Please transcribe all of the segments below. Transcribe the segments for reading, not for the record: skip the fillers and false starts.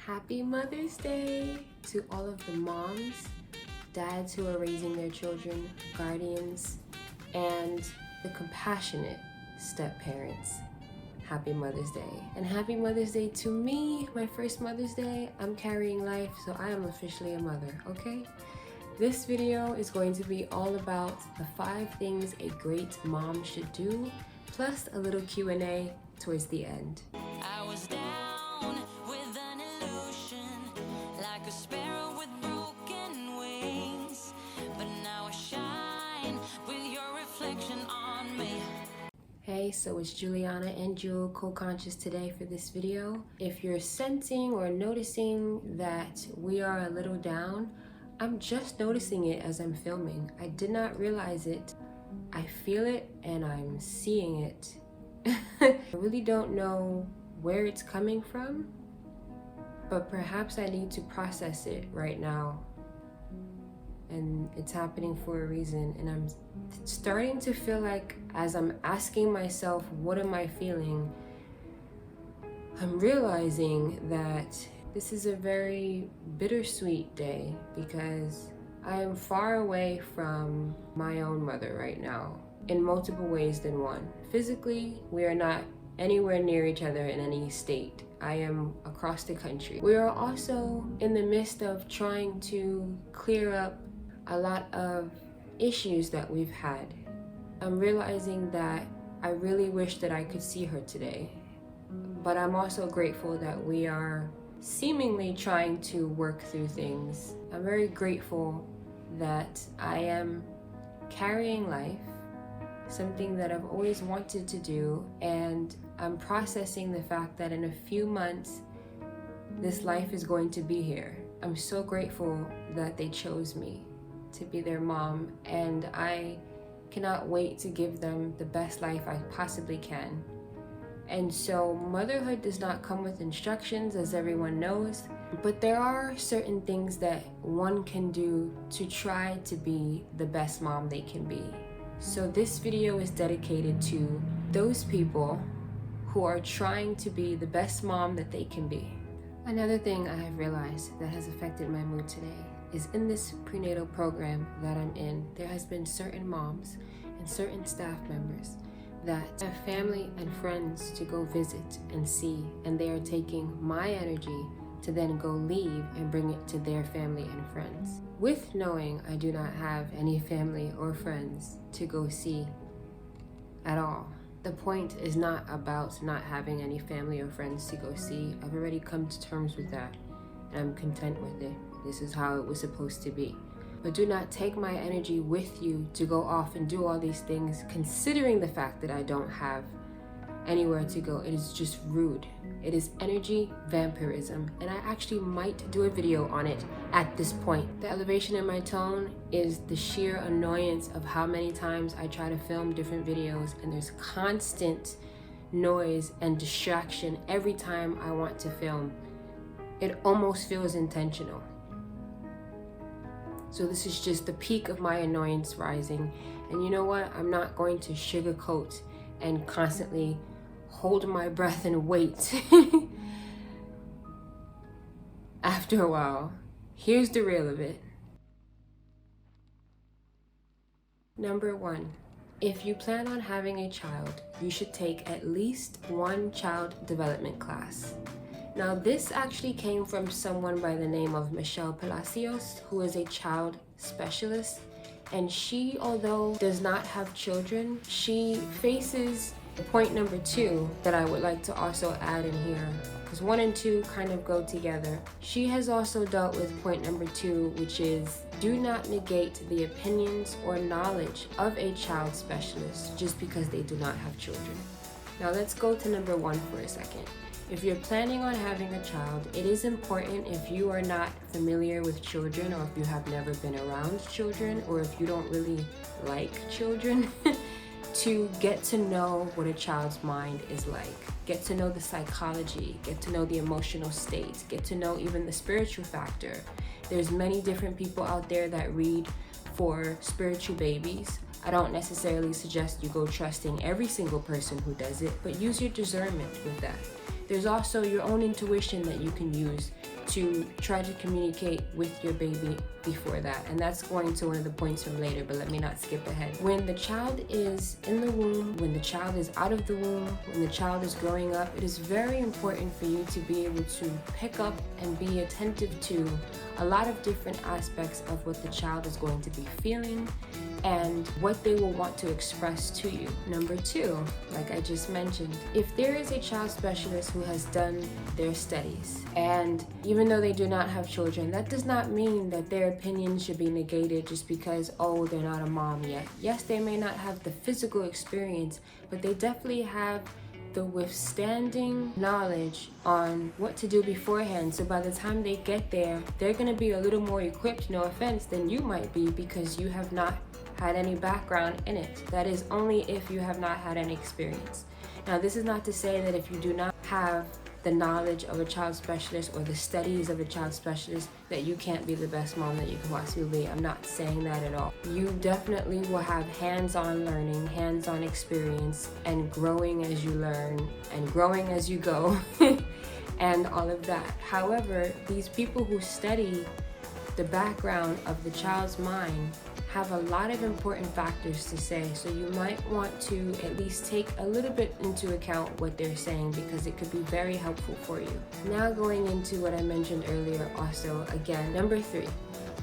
Happy Mother's Day to all of the moms, dads who are raising their children, guardians, and the compassionate step-parents. Happy Mother's Day. And happy Mother's Day to me, my first Mother's Day. I'm carrying life, so I am officially a mother, okay? This video is going to be all about the 5 things a great mom should do, plus a little Q&A towards the end. I was down with an illusion, like a sparrow with broken wings, but now I shine with your reflection on me. Hey, so it's Juliana and Jewel co-conscious today for this video. If you're sensing or noticing that we are a little down, I'm just noticing it as I'm filming. I did not realize it. I feel it and I'm seeing it. I really don't know where it's coming from, but perhaps I need to process it right now. And it's happening for a reason, and I'm starting to feel like as I'm asking myself, what am I feeling? I'm realizing that this is a very bittersweet day because I am far away from my own mother right now in multiple ways than one. Physically, we are not anywhere near each other in any state. I am across the country. We are also in the midst of trying to clear up a lot of issues that we've had. I'm realizing that I really wish that I could see her today, but I'm also grateful that we are seemingly trying to work through things. I'm very grateful that I am carrying life, something that I've always wanted to do, and I'm processing the fact that in a few months this life is going to be here. I'm so grateful that they chose me to be their mom, and I cannot wait to give them the best life I possibly can. And so motherhood does not come with instructions, as everyone knows, but there are certain things that one can do to try to be the best mom they can be. So this video is dedicated to those people who are trying to be the best mom that they can be. Another thing I have realized that has affected my mood today is in this prenatal program that I'm in, there has been certain moms and certain staff members that have family and friends to go visit and see, and they are taking my energy to then go leave and bring it to their family and friends, with knowing I do not have any family or friends to go see at all. The point is not about not having any family or friends to go see. I've already come to terms with that, and I'm content with it. This is how it was supposed to be. But do not take my energy with you to go off and do all these things, considering the fact that I don't have anywhere to go. It is just rude. It is energy vampirism, and I actually might do a video on it at this point. The elevation in my tone is the sheer annoyance of how many times I try to film different videos, and there's constant noise and distraction every time I want to film. It almost feels intentional. So this is just the peak of my annoyance rising. And you know what? I'm not going to sugarcoat and constantly hold my breath and wait. After a while, here's the real of it. Number 1, if you plan on having a child, you should take at least one child development class. Now, this actually came from someone by the name of Michelle Palacios, who is a child specialist. And she, although does not have children, she faces point number 2 that I would like to also add in here, because 1 and 2 kind of go together. She has also dealt with point number 2, which is do not negate the opinions or knowledge of a child specialist just because they do not have children. Now let's go to number 1 for a second. If you're planning on having a child, it is important, if you are not familiar with children, or if you have never been around children, or if you don't really like children, to get to know what a child's mind is like. Get to know the psychology, get to know the emotional state, get to know even the spiritual factor. There's many different people out there that read for spiritual babies. I don't necessarily suggest you go trusting every single person who does it, but use your discernment with that. There's also your own intuition that you can use to try to communicate with your baby before that. And that's going to one of the points from later, but let me not skip ahead. When the child is in the womb, when the child is out of the womb, when the child is growing up, it is very important for you to be able to pick up and be attentive to a lot of different aspects of what the child is going to be feeling and what they will want to express to you. Number two, like I just mentioned, if there is a child specialist who has done their studies, and even though they do not have children, that does not mean that their opinion should be negated just because, oh, they're not a mom yet. Yes, they may not have the physical experience, but they definitely have the withstanding knowledge on what to do beforehand. So by the time they get there, they're going to be a little more equipped, no offense, than you might be because you have not had any background in it. That is only if you have not had any experience. Now, this is not to say that if you do not have the knowledge of a child specialist or the studies of a child specialist that you can't be the best mom that you can possibly be. I'm not saying that at all. You definitely will have hands-on learning, hands-on experience, and growing as you learn and growing as you go and all of that. However, these people who study the background of the child's mind have a lot of important factors to say, so you might want to at least take a little bit into account what they're saying because it could be very helpful for you. Now going into what I mentioned earlier also, again, number 3,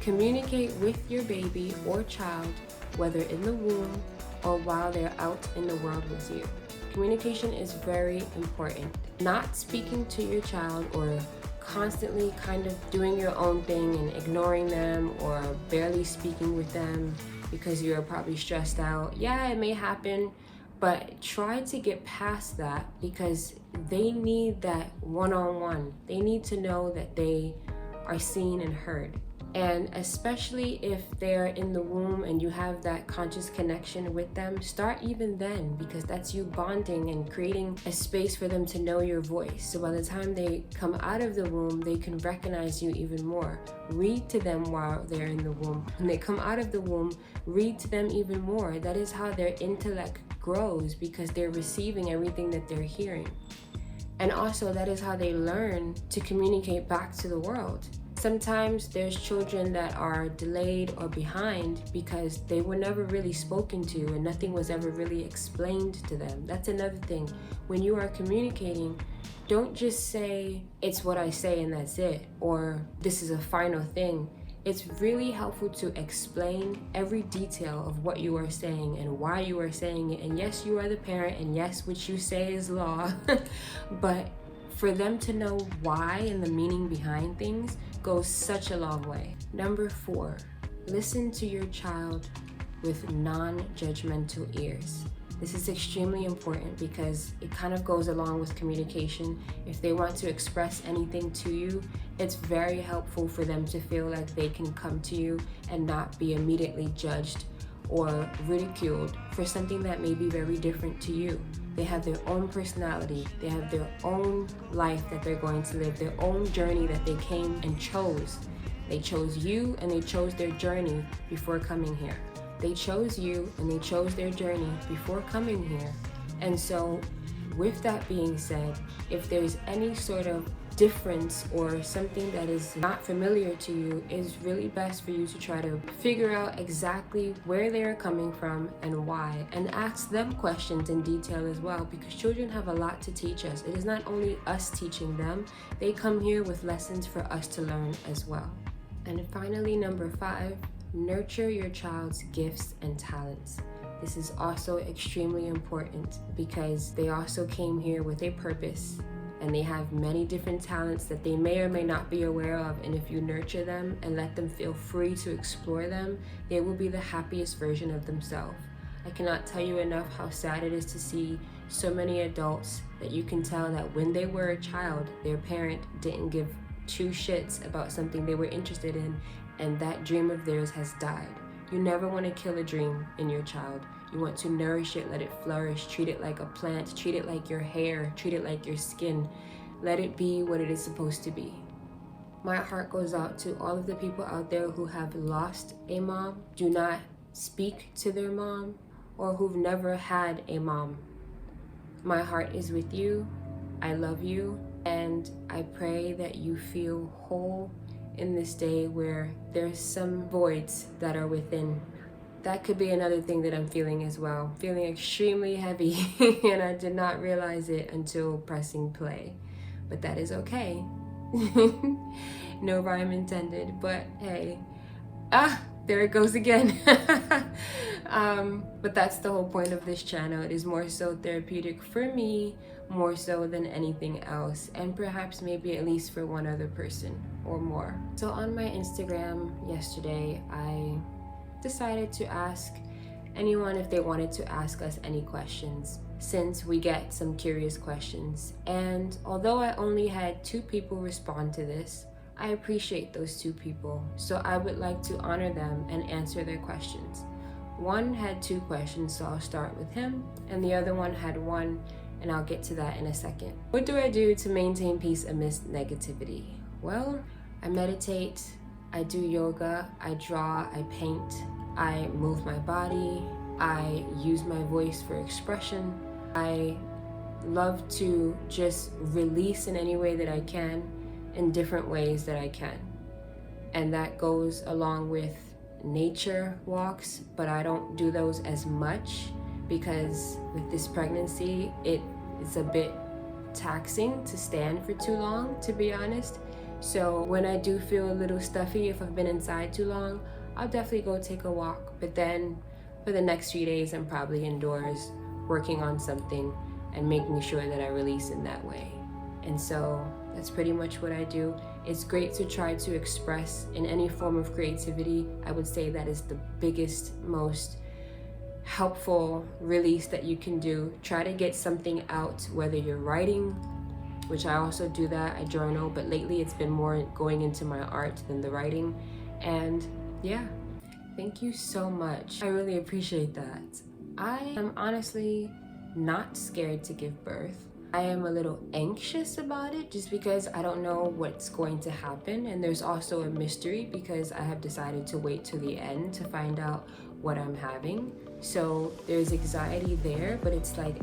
communicate with your baby or child, whether in the womb or while they're out in the world with you. Communication is very important. Not speaking to your child or constantly kind of doing your own thing and ignoring them or barely speaking with them because you're probably stressed out. Yeah, it may happen, but try to get past that because they need that one-on-one. They need to know that they are seen and heard. And especially if they're in the womb and you have that conscious connection with them, start even then because that's you bonding and creating a space for them to know your voice. So by the time they come out of the womb, they can recognize you even more. Read to them while they're in the womb. When they come out of the womb, read to them even more. That is how their intellect grows because they're receiving everything that they're hearing. And also that is how they learn to communicate back to the world. Sometimes there's children that are delayed or behind because they were never really spoken to and nothing was ever really explained to them. That's another thing. When you are communicating, don't just say, it's what I say and that's it, or this is a final thing. It's really helpful to explain every detail of what you are saying and why you are saying it. And yes, you are the parent, and yes, what you say is law, but for them to know why and the meaning behind things goes such a long way. Number 4, listen to your child with non-judgmental ears. This is extremely important because it kind of goes along with communication. If they want to express anything to you, it's very helpful for them to feel like they can come to you and not be immediately judged or ridiculed for something that may be very different to you. They have their own personality, they have their own life that they're going to live, their own journey that they came and chose. They chose you and they chose their journey before coming here. They chose you and they chose their journey before coming here. And so with that being said, if there's any sort of difference or something that is not familiar to you, it's really best for you to try to figure out exactly where they're coming from and why, and ask them questions in detail as well, because children have a lot to teach us. It is not only us teaching them, they come here with lessons for us to learn as well. And finally, number 5, nurture your child's gifts and talents. This is also extremely important because they also came here with a purpose and they have many different talents that they may or may not be aware of. And if you nurture them and let them feel free to explore them, they will be the happiest version of themselves. I cannot tell you enough how sad it is to see so many adults that you can tell that when they were a child, their parent didn't give 2 shits about something they were interested in, and that dream of theirs has died. You never want to kill a dream in your child. You want to nourish it, let it flourish, treat it like a plant, treat it like your hair, treat it like your skin. Let it be what it is supposed to be. My heart goes out to all of the people out there who have lost a mom, do not speak to their mom, or who've never had a mom. My heart is with you. I love you, And I pray that you feel whole in this day where there's some voids that are within. That could be another thing that I'm feeling as well. Feeling extremely heavy and I did not realize it until pressing play. But that is okay. No rhyme intended, but hey. There it goes again. But that's the whole point of this channel. It is more so therapeutic for me, more so than anything else, and perhaps maybe at least for one other person or more. So on my Instagram yesterday, I decided to ask anyone if they wanted to ask us any questions, since we get some curious questions. And although I only had 2 people respond to this, I appreciate those 2 people, so I would like to honor them and answer their questions. One had 2 questions, so I'll start with him, and the other one had 1, and I'll get to that in a second. What do I do to maintain peace amidst negativity? Well, I meditate, I do yoga, I draw, I paint, I move my body, I use my voice for expression. I love to just release in any way that I can, in different ways that I can. And that goes along with nature walks, but I don't do those as much because with this pregnancy, it is a bit taxing to stand for too long, to be honest. So when I do feel a little stuffy, if I've been inside too long, I'll definitely go take a walk. But then for the next 3 days, I'm probably indoors working on something and making sure that I release in that way. And so that's pretty much what I do. It's great to try to express in any form of creativity. I would say that is the biggest, most helpful release that you can do. Try to get something out, whether you're writing, which I also do that, I journal, but lately it's been more going into my art than the writing. And yeah, thank you so much. I really appreciate that. I am honestly not scared to give birth. I am a little anxious about it just because I don't know what's going to happen, and there's also a mystery because I have decided to wait till the end to find out what I'm having. So there's anxiety there, but it's like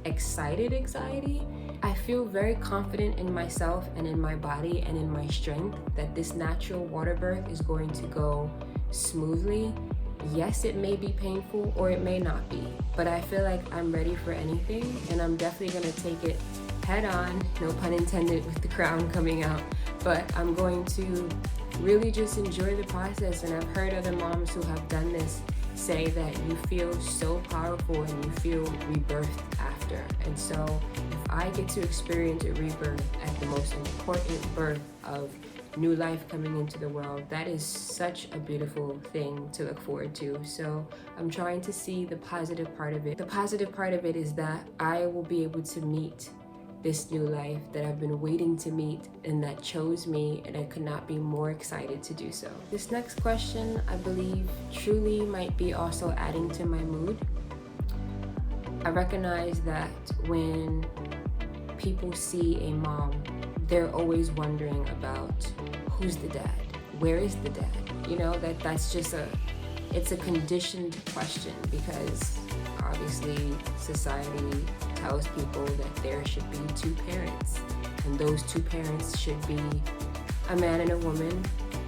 excited anxiety. I feel very confident in myself and in my body and in my strength that this natural water birth is going to go smoothly. Yes, it may be painful or it may not be, but I feel like I'm ready for anything, and I'm definitely gonna take it head on, no pun intended with the crown coming out, but I'm going to really just enjoy the process. And I've heard other moms who have done this say that you feel so powerful and you feel rebirthed after. And so if I get to experience a rebirth at the most important birth of new life coming into the world, that is such a beautiful thing to look forward to. So I'm trying to see the positive part of it. The positive part of it is that I will be able to meet this new life that I've been waiting to meet and that chose me, and I could not be more excited to do so. This next question, I believe, truly might be also adding to my mood. I recognize that when people see a mom, they're always wondering about who's the dad, where is the dad? You know, that's just it's a conditioned question because obviously society tells people that there should be 2 parents, and those 2 parents should be a man and a woman.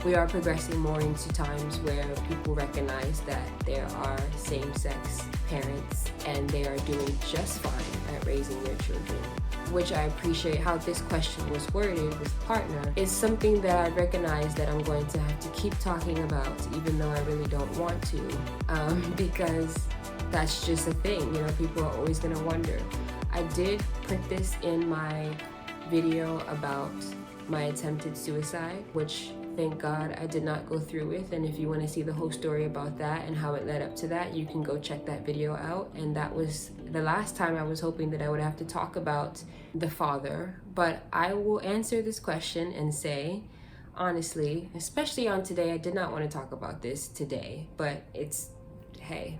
We are progressing more into times where people recognize that there are same-sex parents and they are doing just fine at raising their children, which I appreciate. How this question was worded with partner is something that I recognize that I'm going to have to keep talking about, even though I really don't want to, because that's just a thing, you know, people are always gonna wonder. I did put this in my video about my attempted suicide, which thank God I did not go through with, and if you want to see the whole story about that and how it led up to that, you can go check that video out. And that was the last time I was hoping that I would have to talk about the father, but I will answer this question and say, honestly, especially on today, I did not want to talk about this today, but it's, hey.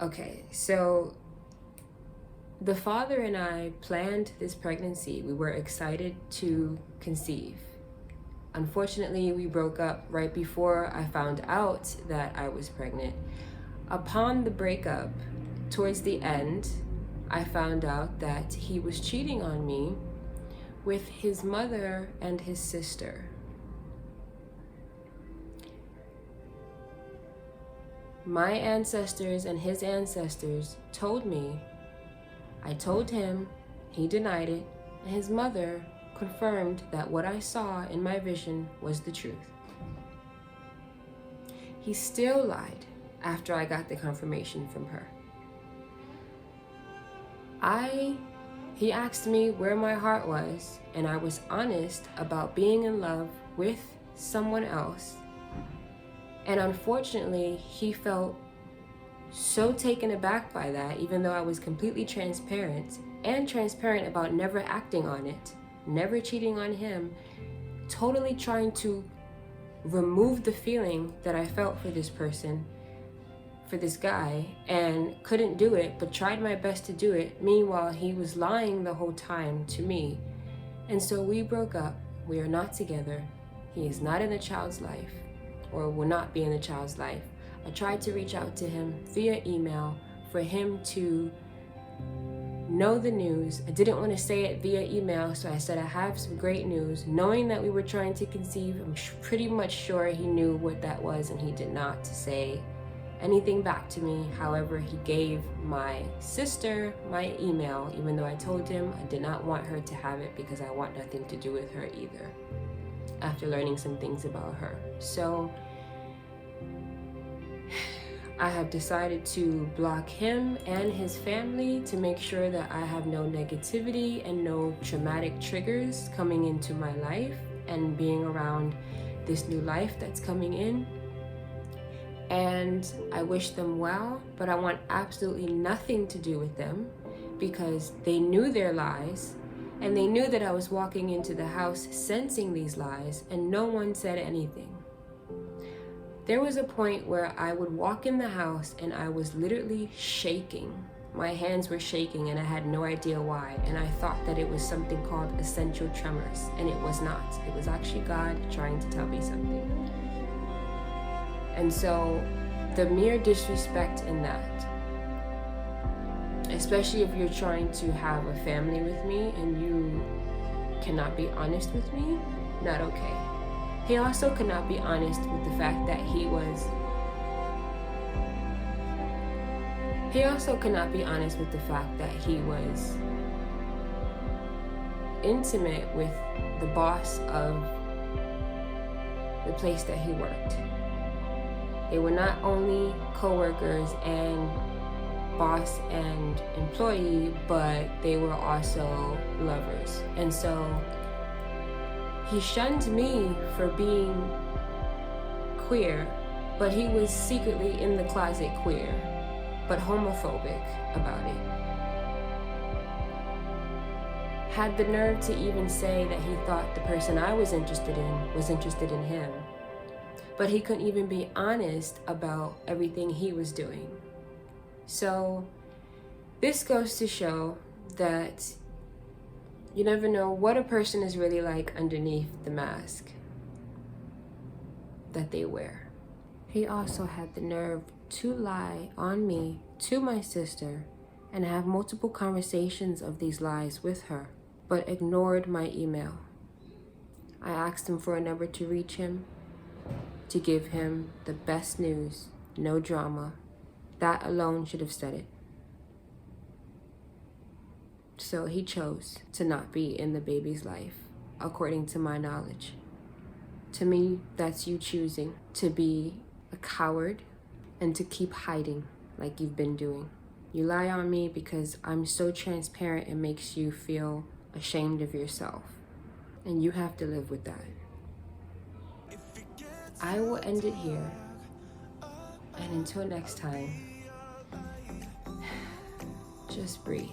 Okay, so the father and I planned this pregnancy. We were excited to conceive. Unfortunately, we broke up right before I found out that I was pregnant. Upon the breakup, towards the end, I found out that he was cheating on me with his mother and his sister. My ancestors and his ancestors told me, I told him, he denied it, and his mother confirmed that what I saw in my vision was the truth. He still lied after I got the confirmation from her. He asked me where my heart was, and I was honest about being in love with someone else. And unfortunately, he felt so taken aback by that, even though I was completely transparent about never acting on it, never cheating on him, totally trying to remove the feeling that I felt for this person, for this guy, and couldn't do it, but tried my best to do it. Meanwhile, he was lying the whole time to me. And so we broke up. We are not together. He is not in the child's life, or will not be in the child's life. I tried to reach out to him via email for him to know the news. I didn't want to say it via email, so I said I have some great news. Knowing that we were trying to conceive, I'm pretty much sure he knew what that was, and he did not say anything back to me. However, he gave my sister my email, even though I told him I did not want her to have it because I want nothing to do with her either, after learning some things about her. So I have decided to block him and his family to make sure that I have no negativity and no traumatic triggers coming into my life and being around this new life that's coming in. And I wish them well, but I want absolutely nothing to do with them because they knew their lies, and they knew that I was walking into the house sensing these lies, and no one said anything. There was a point where I would walk in the house and I was literally shaking. My hands were shaking and I had no idea why. And I thought that it was something called essential tremors, and it was not. It was actually God trying to tell me something. And so the mere disrespect in that, especially if you're trying to have a family with me and you cannot be honest with me, not okay. He also could not be honest with the fact that he was intimate with the boss of the place that he worked. They were not only co-workers and boss and employee, but they were also lovers. And so he shunned me for being queer, but he was secretly in the closet queer, but homophobic about it. Had the nerve to even say that he thought the person I was interested in him. But he couldn't even be honest about everything he was doing. So this goes to show that you never know what a person is really like underneath the mask that they wear. He also had the nerve to lie on me to my sister and have multiple conversations of these lies with her, but ignored my email. I asked him for a number to reach him, to give him the best news, no drama. That alone should have said it. So he chose to not be in the baby's life, according to my knowledge. To me, that's you choosing to be a coward and to keep hiding like you've been doing. You lie on me because I'm so transparent, it makes you feel ashamed of yourself. And you have to live with that. I will end it here. And until next time, just breathe.